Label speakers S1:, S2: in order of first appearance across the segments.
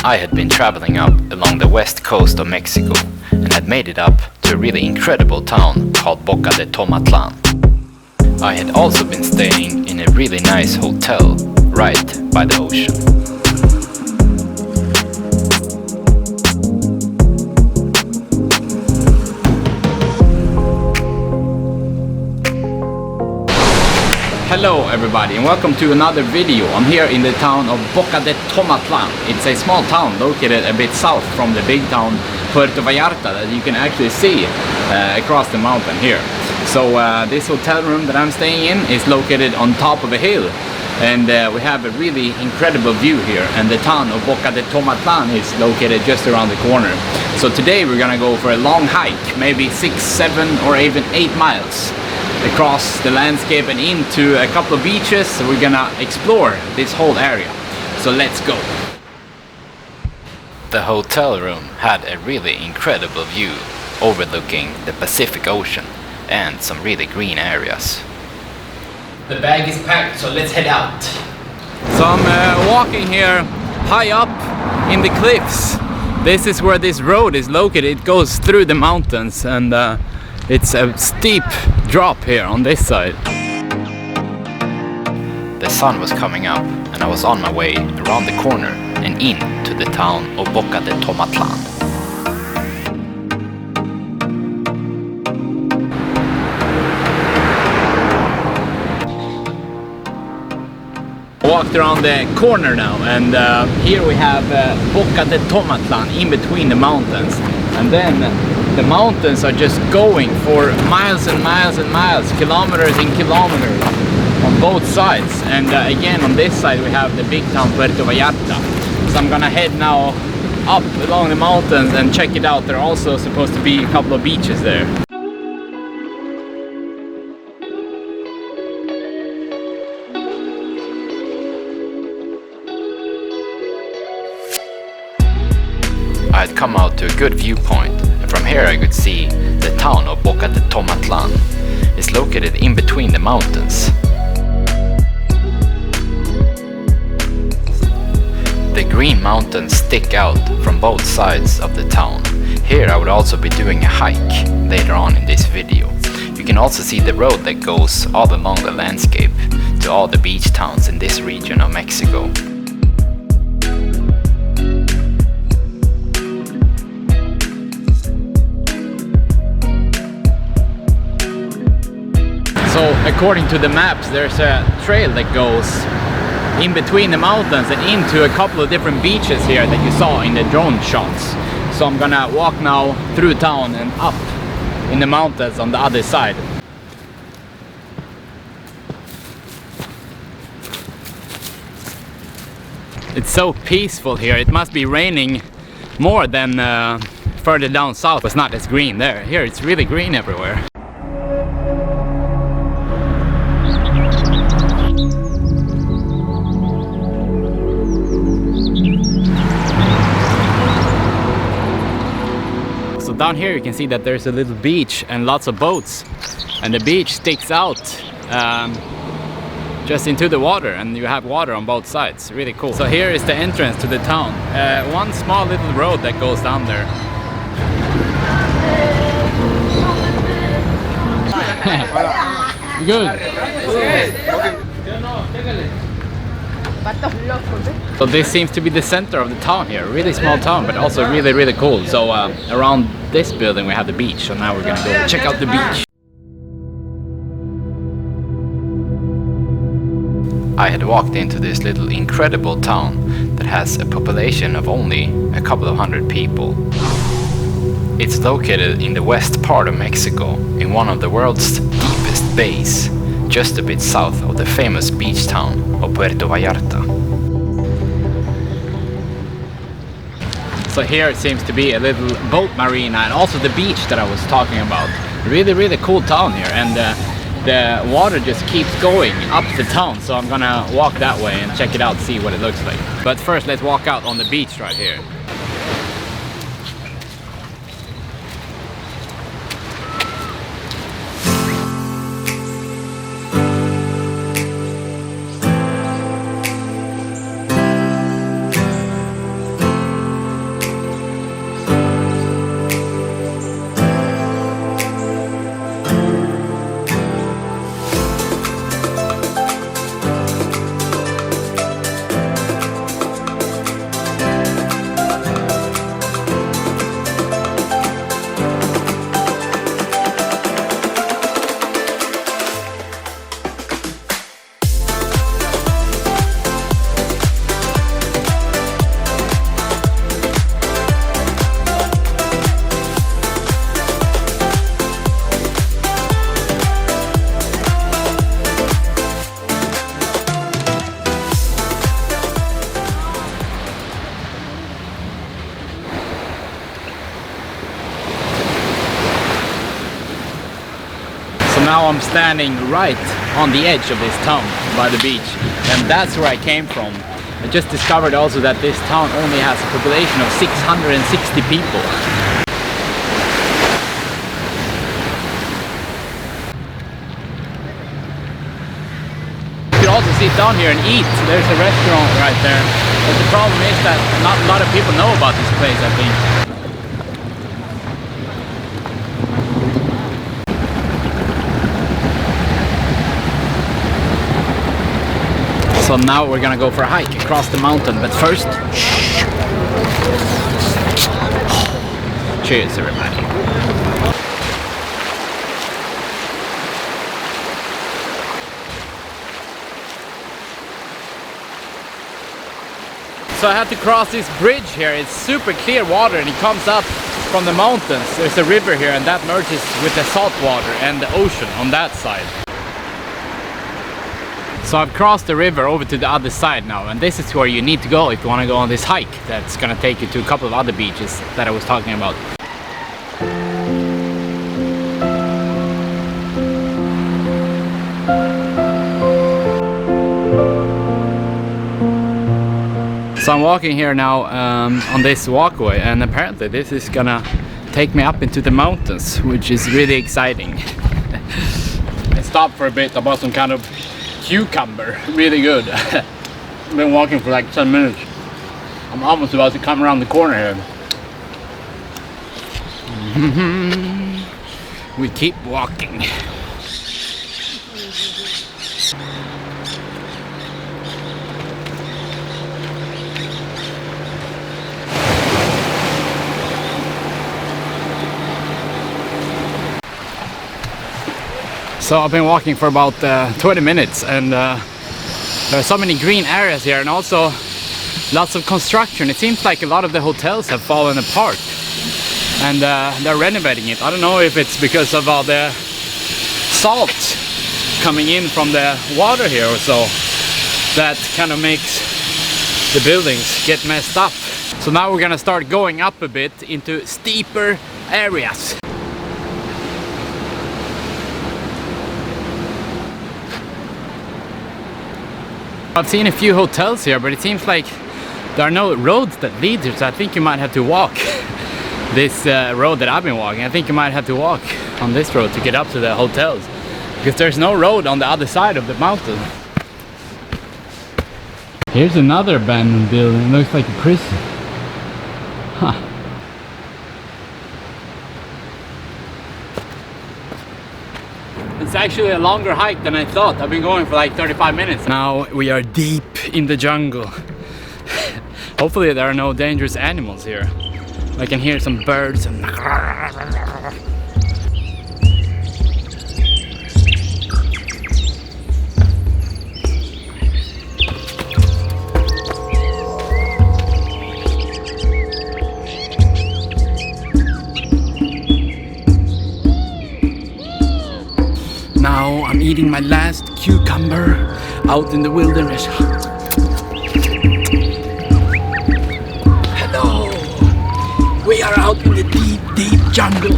S1: I had been traveling up along the west coast of Mexico and had made it up to a really incredible town called Boca De Tomatlan. I had also been staying in a really nice hotel right by the ocean.
S2: Hello everybody and welcome to another video. I'm here in the town of Boca De Tomatlan. It's a small town located a bit south from the big town Puerto Vallarta that you can actually see across the mountain here. So this hotel room that I'm staying in is located on top of a hill, and we have a really incredible view here, and the town of Boca De Tomatlan is located just around the corner. So today we're gonna go for a long hike, maybe 6, 7 or even 8 miles across the landscape and into a couple of beaches. So we're gonna explore this whole area. So let's go.
S1: The hotel room had a really incredible view overlooking the Pacific Ocean and some really green areas.
S2: The bag is packed, so let's head out. So I'm walking here high up in the cliffs. This is where this road is located. It goes through the mountains, and it's a steep drop here on this side.
S1: The sun was coming up and I was on my way around the corner and into the town of Boca De Tomatlan.
S2: Walked around the corner now, and here we have Boca De Tomatlan in between the mountains, and then the mountains are just going for miles and miles and miles, kilometers and kilometers on both sides. And again on this side we have the big town Puerto Vallarta. So I'm gonna head now up along the mountains and check it out. There are also supposed to be a couple of beaches there.
S1: I had come out to a good viewpoint, and from here I could see the town of Boca De Tomatlan. It's located in between the mountains. The green mountains stick out from both sides of the town. Here I would also be doing a hike later on in this video. You can also see the road that goes all along the landscape to all the beach towns in this region of Mexico.
S2: So according to the maps, there's a trail that goes in between the mountains and into a couple of different beaches here that you saw in the drone shots. So I'm gonna walk now through town and up in the mountains on the other side. It's so peaceful here. It must be raining more than further down south. It's not as green there. Here it's really green everywhere. So down here you can see that there's a little beach and lots of boats, and the beach sticks out just into the water, and you have water on both sides. Really cool. So here is the entrance to the town. One small little road that goes down there. Good. So this seems to be the center of the town here. Really small town, but also really cool. So around this building we have the beach. So now we're gonna go check out the beach.
S1: I had walked into this little incredible town that has a population of only a couple of hundred people. It's located in the west part of Mexico, in one of the world's deepest bays, just a bit south of the famous beach town of Puerto Vallarta.
S2: So here it seems to be a little boat marina and also the beach that I was talking about. Really cool town here, and the water just keeps going up the town, so I'm gonna walk that way and check it out, see what it looks like. But first let's walk out on the beach right here. Now I'm standing right on the edge of this town by the beach, and that's where I came from. I just discovered also that this town only has a population of 660 people. You could also sit down here and eat. There's a restaurant right there, but the problem is that not a lot of people know about this place, I think. So now we're gonna go for a hike across the mountain, but first, cheers everybody. So I had to cross this bridge here. It's super clear water and it comes up from the mountains. There's a river here and that merges with the salt water and the ocean on that side. So I've crossed the river over to the other side now, and this is where you need to go if you want to go on this hike that's gonna take you to a couple of other beaches that I was talking about. So I'm walking here now on this walkway, and apparently this is gonna take me up into the mountains, which is really exciting. I stopped for a bit, I bought some kind of cucumber, really good. I've been walking for like 10 minutes. I'm almost about to come around the corner here. We keep walking. So I've been walking for about 20 minutes, and there are so many green areas here and also lots of construction. It seems like a lot of the hotels have fallen apart and they're renovating it. I don't know if it's because of all the salt coming in from the water here or so that kind of makes the buildings get messed up. So now we're gonna start going up a bit into steeper areas. I've seen a few hotels here, but it seems like there are no roads that lead here, so I think you might have to walk this road that I've been walking. I think you might have to walk on this road to get up to the hotels, because there's no road on the other side of the mountain. Here's another abandoned building. It looks like a prison. Huh. It's actually a longer hike than I thought. I've been going for like 35 minutes. Now we are deep in the jungle. Hopefully there are no dangerous animals here. I can hear some birds and now I'm eating my last cucumber out in the wilderness. Hello! We are out in the deep, deep jungle.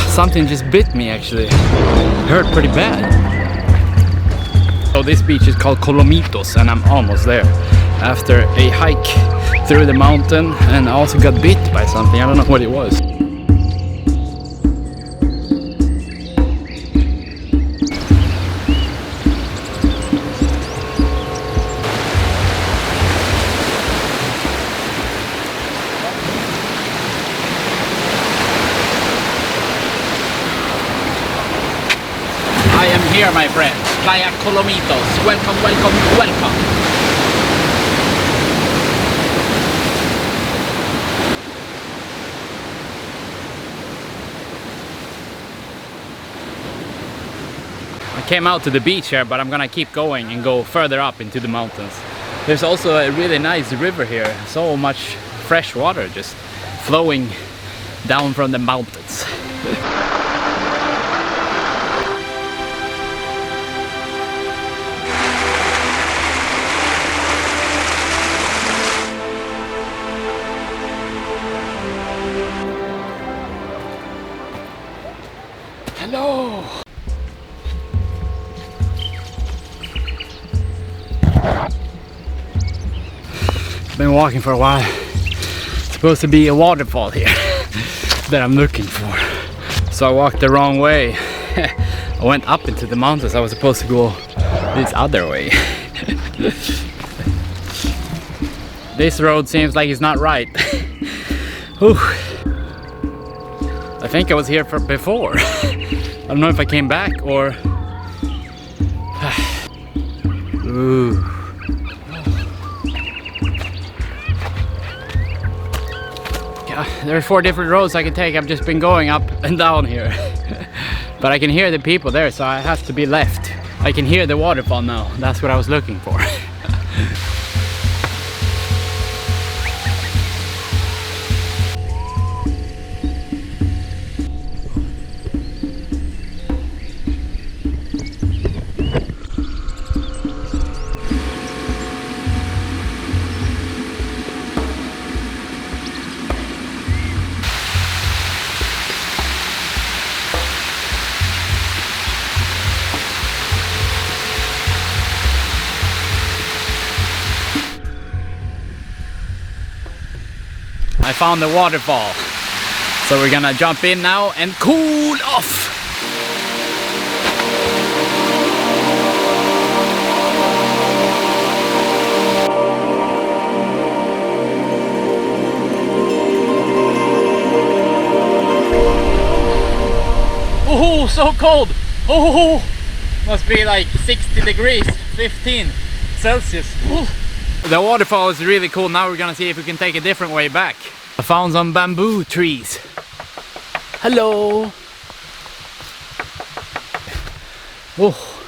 S2: Something just bit me actually. It hurt pretty bad. So this beach is called Colomitos and I'm almost there. After a hike through the mountain, and I also got bit by something. I don't know what it was. I am here, my friends. Playa Colomitos. Welcome, welcome, welcome. I came out to the beach here, but I'm gonna keep going and go further up into the mountains. There's also a really nice river here. So much fresh water just flowing down from the mountains. Been walking for a while. It's supposed to be a waterfall here that I'm looking for. So I walked the wrong way. I went up into the mountains. I was supposed to go this other way. This road seems like it's not right. Whew. I think I was here before. I don't know if I came back or... Ooh. Yeah, there are 4 different roads I can take. I've just been going up and down here. But I can hear the people there, so I have to be left. I can hear the waterfall now. That's what I was looking for. I found the waterfall, so we're gonna jump in now and cool off. Oh, so cold. Oh, must be like 60 degrees, 15 Celsius. Ooh. The waterfall is really cool. Now we're gonna see if we can take a different way back. I found some bamboo trees. Hello. Oh,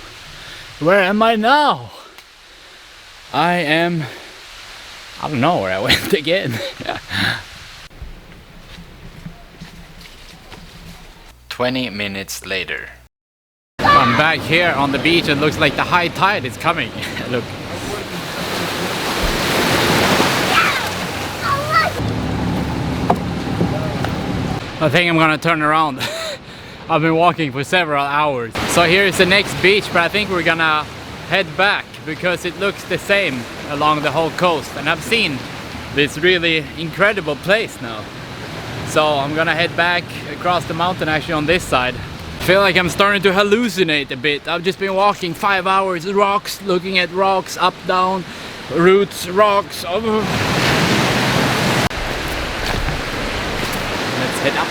S2: where am I now? I don't know where I went again.
S1: 20 minutes later.
S2: I'm back here on the beach. It looks like the high tide is coming. Look. I think I'm gonna turn around. I've been walking for several hours. So here is the next beach, but I think we're gonna head back because it looks the same along the whole coast. And I've seen this really incredible place now. So I'm gonna head back across the mountain, actually on this side. I feel like I'm starting to hallucinate a bit. I've just been walking 5 hours, rocks, looking at rocks, up, down, roots, rocks. Let's head up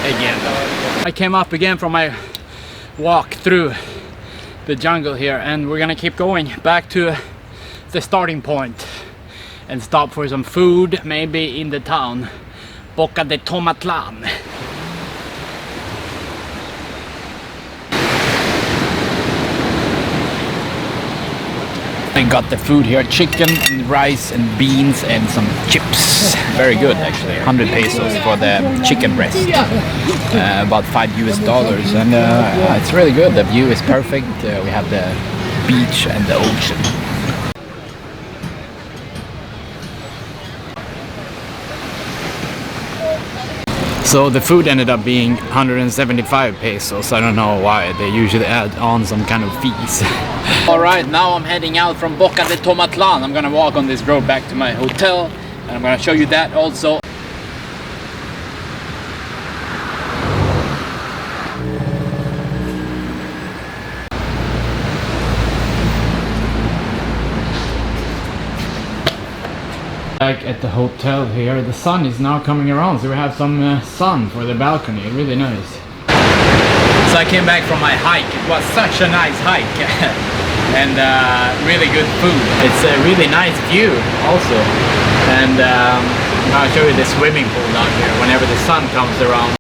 S2: again. I came up again from my walk through the jungle here, and we're gonna keep going back to the starting point and stop for some food, maybe in the town Boca De Tomatlan. I got the food here, chicken and rice and beans and some chips. Very good actually, 100 pesos for the chicken breast. About $5 and it's really good. The view is perfect. We have the beach and the ocean. So the food ended up being 175 pesos. I don't know why. They usually add on some kind of fees. Alright, now I'm heading out from Boca De Tomatlan. I'm gonna walk on this road back to my hotel, and I'm gonna show you that also. Back at the hotel here, the sun is now coming around, so we have some sun for the balcony. Really nice. So I came back from my hike. It was such a nice hike. And really good food. It's a really nice view also. And I'll show you the swimming pool down here whenever the sun comes around.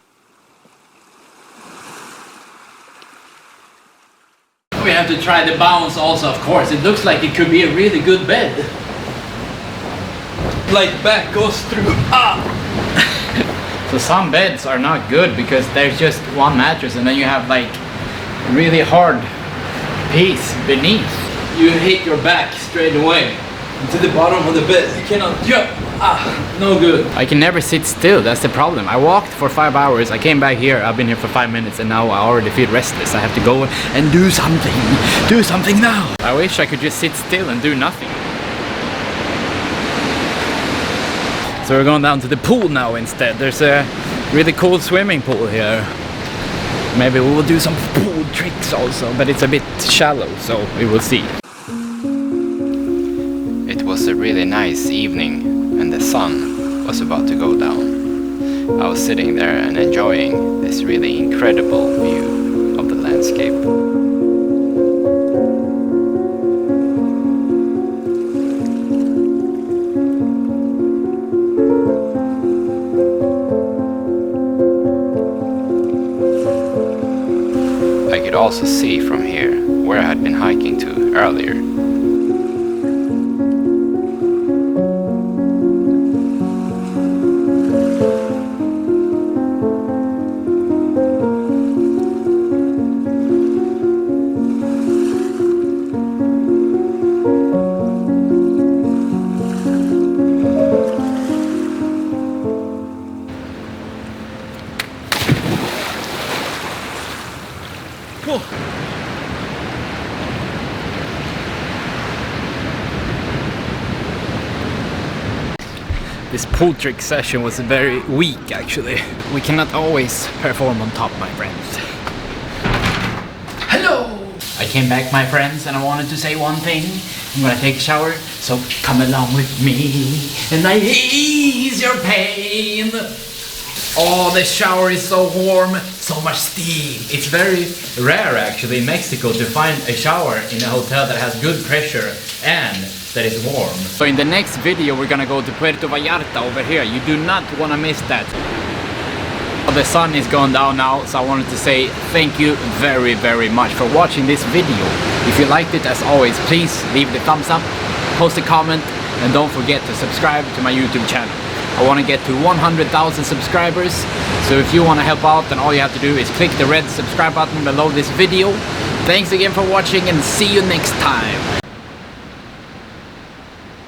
S2: We have to try the bounce also, of course. It looks like it could be a really good bed. Like back goes through. So some beds are not good because there's just one mattress and then you have like really hard piece beneath. You hit your back straight away into the bottom of the bed. You cannot jump. No good. I can never sit still. That's the problem. I walked for 5 hours. I came back here. I've been here for 5 minutes and now I already feel restless. I have to go and do something. Do something now. I wish I could just sit still and do nothing. So we're going down to the pool now instead. There's a really cool swimming pool here. Maybe we will do some pool tricks also, but it's a bit shallow, so we will see.
S1: It was a really nice evening and the sun was about to go down. I was sitting there and enjoying this really incredible view of the landscape. I could also see from here where I had been hiking to earlier.
S2: Whoa. This pool trick session was very weak actually. We cannot always perform on top, my friends. Hello! I came back, my friends, and I wanted to say one thing. I'm gonna take a shower, so come along with me and I ease your pain. Oh, the shower is so warm, so much steam. It's very rare actually in Mexico to find a shower in a hotel that has good pressure and that is warm. So in the next video we're gonna go to Puerto Vallarta over here. You do not want to miss that. The sun is going down now, so I wanted to say thank you very much for watching this video. If you liked it, as always, please leave the thumbs up, post a comment, and don't forget to subscribe to my YouTube channel. I want to get to 100,000 subscribers, so if you want to help out, then all you have to do is click the red subscribe button below this video. Thanks again for watching and see you next time.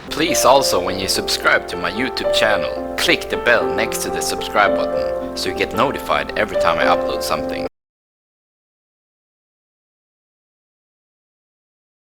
S1: Please also, when you subscribe to my YouTube channel, click the bell next to the subscribe button so you get notified every time I upload something.